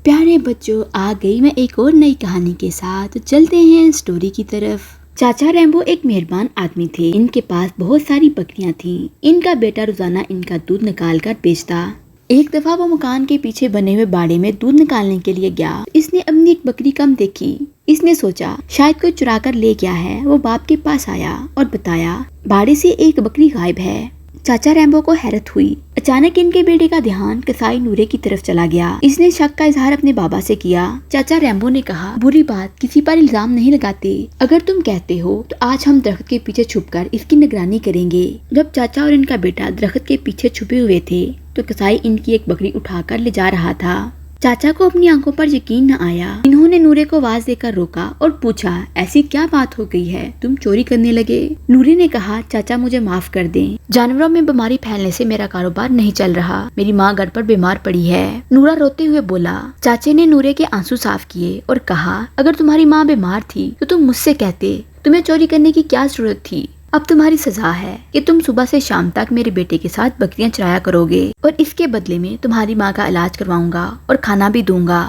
پیارے بچوں، آ گئی میں ایک اور نئی کہانی کے ساتھ. چلتے ہیں سٹوری کی طرف. چاچا ریمبو ایک مہربان آدمی تھے. ان کے پاس بہت ساری بکریاں تھیں. ان کا بیٹا روزانہ ان کا دودھ نکال کر بیچتا. ایک دفعہ وہ مکان کے پیچھے بنے ہوئے باڑے میں دودھ نکالنے کے لیے گیا. اس نے اپنی ایک بکری کم دیکھی. اس نے سوچا شاید کوئی چرا کر لے گیا ہے. وہ باپ کے پاس آیا اور بتایا باڑے سے ایک بکری غائب ہے. چاچا ریمبو کو حیرت ہوئی. اچانک ان کے بیٹے کا دھیان کسائی نورے کی طرف چلا گیا. اس نے شک کا اظہار اپنے بابا سے کیا. چاچا ریمبو نے کہا بری بات کسی پر الزام نہیں لگاتے. اگر تم کہتے ہو تو آج ہم درخت کے پیچھے چھپ کر اس کی نگرانی کریں گے. جب چاچا اور ان کا بیٹا درخت کے پیچھے چھپے ہوئے تھے تو کسائی ان کی ایک بکری اٹھا کر لے جا رہا تھا. چاچا کو اپنی آنکھوں پر یقین نہ آیا. انہوں نے نورے کو آواز دے کر روکا اور پوچھا ایسی کیا بات ہو گئی ہے، تم چوری کرنے لگے؟ نورے نے کہا چاچا مجھے معاف کر دیں. جانوروں میں بیماری پھیلنے سے میرا کاروبار نہیں چل رہا. میری ماں گھر پر بیمار پڑی ہے. نورا روتے ہوئے بولا. چاچے نے نورے کے آنسو صاف کیے اور کہا اگر تمہاری ماں بیمار تھی تو تم مجھ سے کہتے. تمہیں چوری کرنے کی کیا ضرورت تھی؟ اب تمہاری سزا ہے کہ تم صبح سے شام تک میرے بیٹے کے ساتھ بکریاں چرایا کرو گے اور اس کے بدلے میں تمہاری ماں کا علاج کرواؤں گا اور کھانا بھی دوں گا.